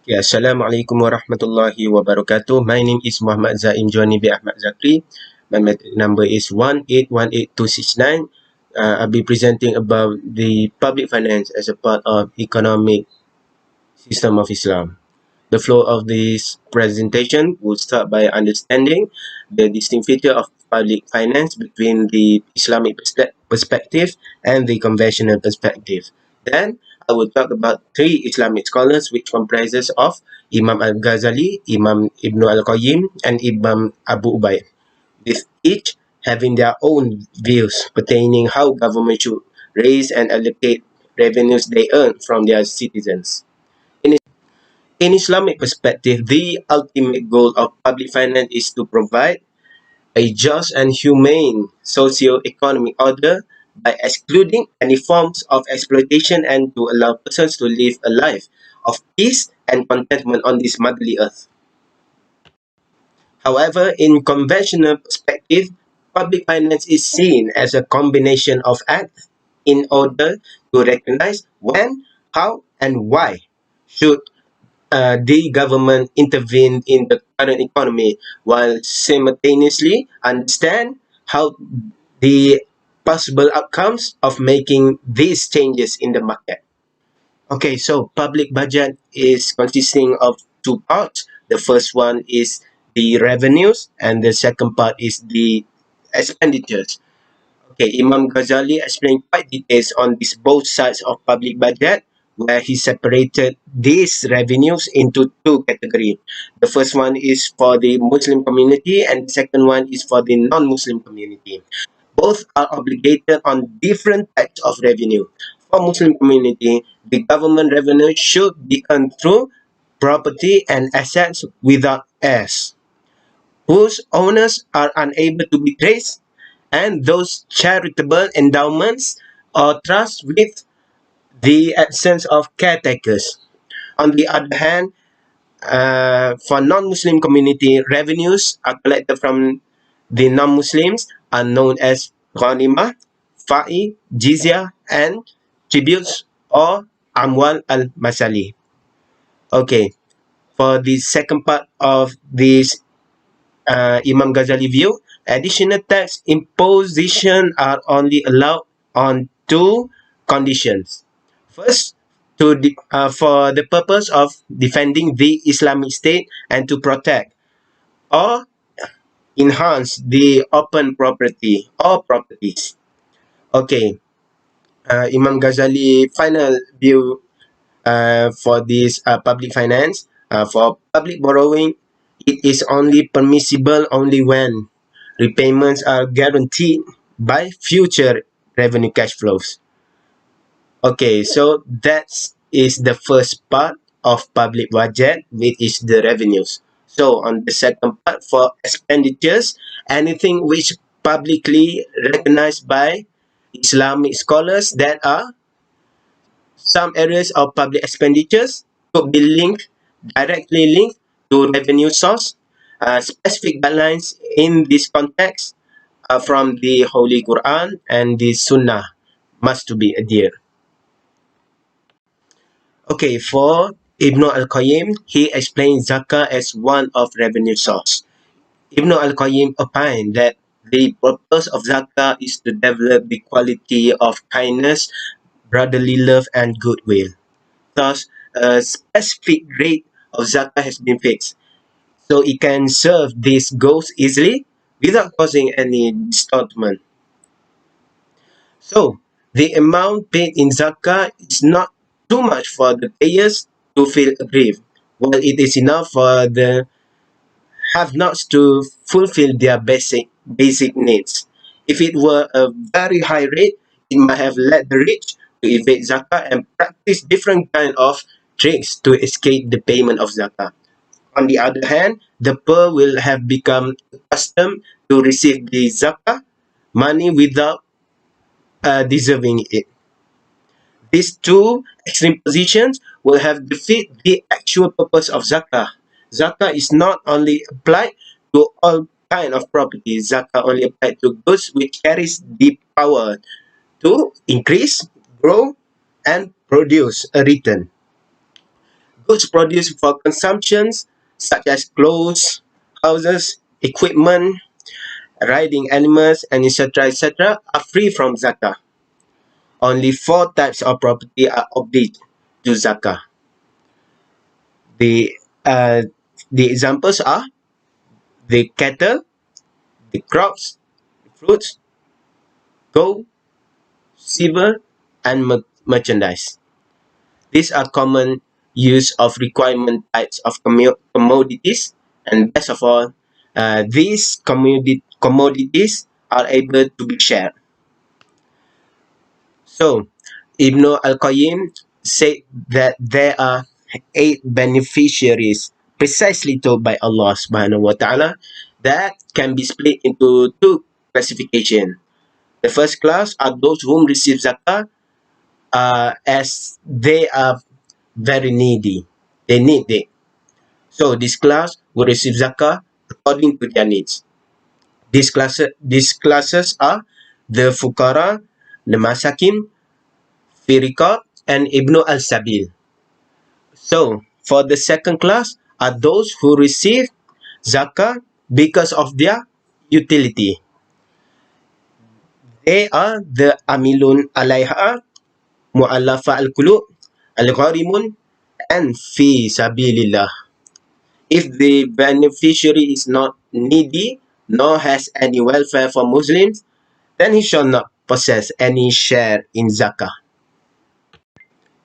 Ya, Assalamualaikum warahmatullahi wabarakatuh. My name is Mohamed Zaim Johnny bin Ahmad Zakri. My metric number is 1818269. I'll be presenting about the public finance as a part of economic system of Islam. The flow of this presentation will start by understanding the distinct feature of public finance between the Islamic perspective and the conventional perspective. Then I will talk about three Islamic scholars which comprises of Imam Al-Ghazali, Imam Ibn Al-Qayyim, and Imam Abu Ubaid, with each having their own views pertaining how government should raise and allocate revenues they earn from their citizens. In Islamic perspective, the ultimate goal of public finance is to provide a just and humane socio-economic order by excluding any forms of exploitation and to allow persons to live a life of peace and contentment on this motherly earth. However, in conventional perspective, public finance is seen as a combination of acts in order to recognize when, how, and why should the government intervene in the current economy while simultaneously understand how the possible outcomes of making these changes in the market. Okay, so public budget is consisting of two parts. The first one is the revenues and the second part is the expenditures. Okay, Imam Ghazali explained quite details on this both sides of public budget, where he separated these revenues into two categories. The first one is for the Muslim community, and the second one is for the non-Muslim community. Both are obligated on different types of revenue. For Muslim community, the government revenue should be earned through property and assets without heirs, whose owners are unable to be traced, and those charitable endowments or trusts with the absence of caretakers. On the other hand, for non-Muslim community, revenues are collected from the non-Muslims are known as ghanimah, fa'i, jizya, and tributes or amwal al-masali. Okay, for the second part of this Imam Ghazali view, additional tax imposition are only allowed on two conditions. First, for the purpose of defending the Islamic State and to protect or enhance the open property or properties. Okay, Imam Ghazali final view for this public finance. For public borrowing, it is only permissible only when repayments are guaranteed by future revenue cash flows. Okay, so that is the first part of public budget, which is the revenues. So on the second part for expenditures, anything which publicly recognized by Islamic scholars that are some areas of public expenditures could be directly linked to revenue source. Specific guidelines in this context from the Holy Quran and the Sunnah must to be adhered. Okay, for Ibn al-Qayyim, he explains zakah as one of revenue source. Ibn al-Qayyim opined that the purpose of zakah is to develop the quality of kindness, brotherly love, and goodwill. Thus, a specific rate of zakah has been fixed, so it can serve these goals easily without causing any distortment. So, the amount paid in zakah is not too much for the payers to feel aggrieved, while it is enough for the have-nots to fulfill their basic needs. If it were a very high rate, it might have led the rich to evade zakah and practice different kind of tricks to escape the payment of zakah. On the other hand, the poor will have become accustomed to receive the zakah money without deserving it. These two extreme positions will have defeat the actual purpose of zakah. Zakah is not only applied to all kind of property. Zakah only applied to goods which carries the power to increase, grow, and produce a return. Goods produced for consumptions, such as clothes, houses, equipment, riding animals, and etc., are free from zakah. Only four types of property are obliged to zakah. The uh, the examples are the cattle, the crops, fruits, gold, silver, and merchandise. These are common use of requirement types of commodities, and best of all, these commodities are able to be shared. So, Ibn al-Qayyim said that there are eight beneficiaries precisely told by Allah subhanahu wa ta'ala that can be split into two classifications. The first class are those whom receive zakah as they are very needy. They need it. So this class will receive zakah according to their needs. These classes are the Fukara, the Masakin, Firika, and Ibn al-Sabil. So for the second class are those who receive zakah because of their utility. They are the Amilun alaiha, Mu'allafa al-Qulub, al-Gharimun, and Fi Sabilillah. If the beneficiary is not needy nor has any welfare for Muslims, then he shall not possess any share in zakah.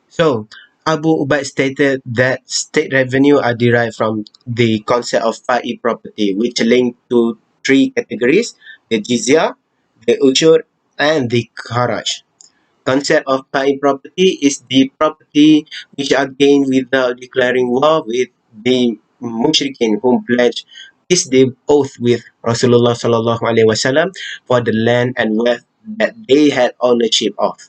So, Abu Ubaid stated that state revenue are derived from the concept of fa'i property, which link to three categories: the jizya, the ushur, and the kharaj. Concept of fa'i property is the property which are gained without declaring war with the mushrikin whom pledged peace the oath with Rasulullah sallallahu alaihi wasallam for the land and wealth that they had ownership of.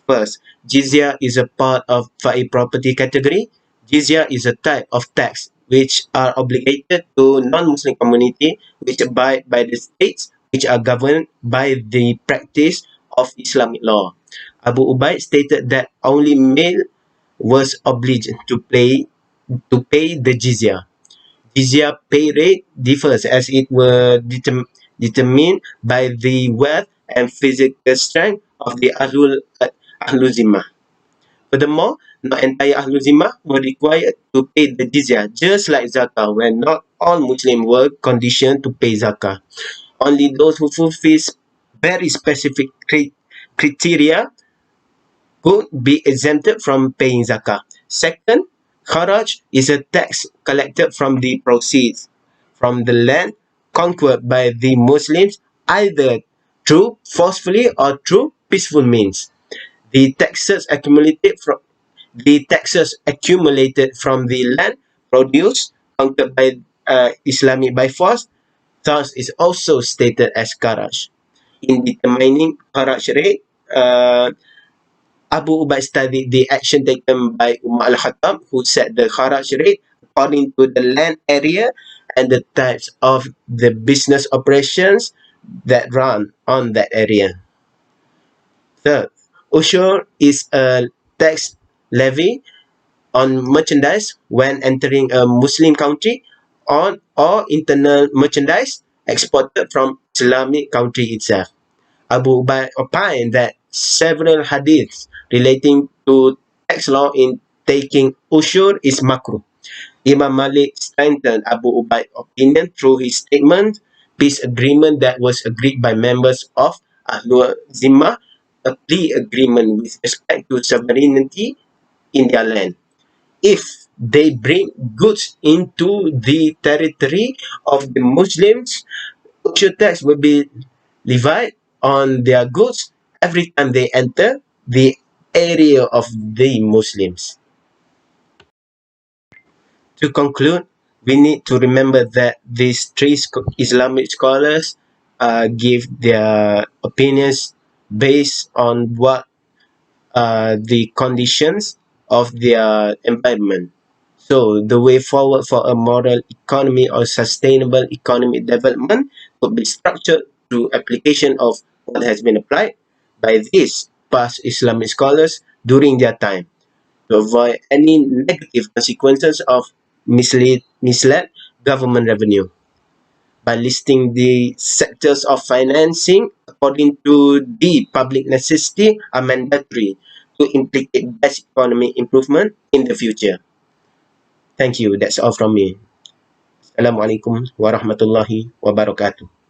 First, jizya is a part of fa'i property category. Jizya is a type of tax which are obligated to non-Muslim community which abide by the states which are governed by the practice of Islamic law. Abu Ubaid stated that only male was obliged to pay the jizya. Jizya pay rate differs as it were determined by the wealth and physical strength of the Ahlul Zimmah. Furthermore, not entire Ahlul Zimmah were required to pay the jizya, just like zakah, when not all Muslims were conditioned to pay zakah. Only those who fulfill very specific criteria could be exempted from paying zakah. Second, kharaj is a tax collected from the proceeds from the land conquered by the Muslims either through forcefully or through peaceful means. The taxes accumulated from the land produce conquered by Islamic by force, thus is also stated as kharaj. In determining kharaj rate, Abu Ubaid studied the action taken by Umar al-Khattab, who set the kharaj rate according to the land area and the types of the business operations that run on that area. Third, ushur is a tax levy on merchandise when entering a Muslim country on or internal merchandise exported from Islamic country itself. Abu Ubaid opined that several hadiths relating to tax law in taking ushur is makruh. Imam Malik strengthened Abu Ubaid's opinion through his statement, peace agreement that was agreed by members of Ahlul Zimmah, a plea agreement with respect to sovereignty in their land. If they bring goods into the territory of the Muslims, ushur tax will be levied on their goods every time they enter the area of the Muslims. To conclude, we need to remember that these three Islamic scholars give their opinions based on what the conditions of their environment. So, the way forward for a moral economy or sustainable economic development could be structured through application of what has been applied by these past Islamic scholars during their time. to avoid any negative consequences of misled government revenue. By listing the sectors of financing according to the public necessity are mandatory to implicate best economic improvement in the future. Thank you. That's all from me. Assalamualaikum warahmatullahi wabarakatuh.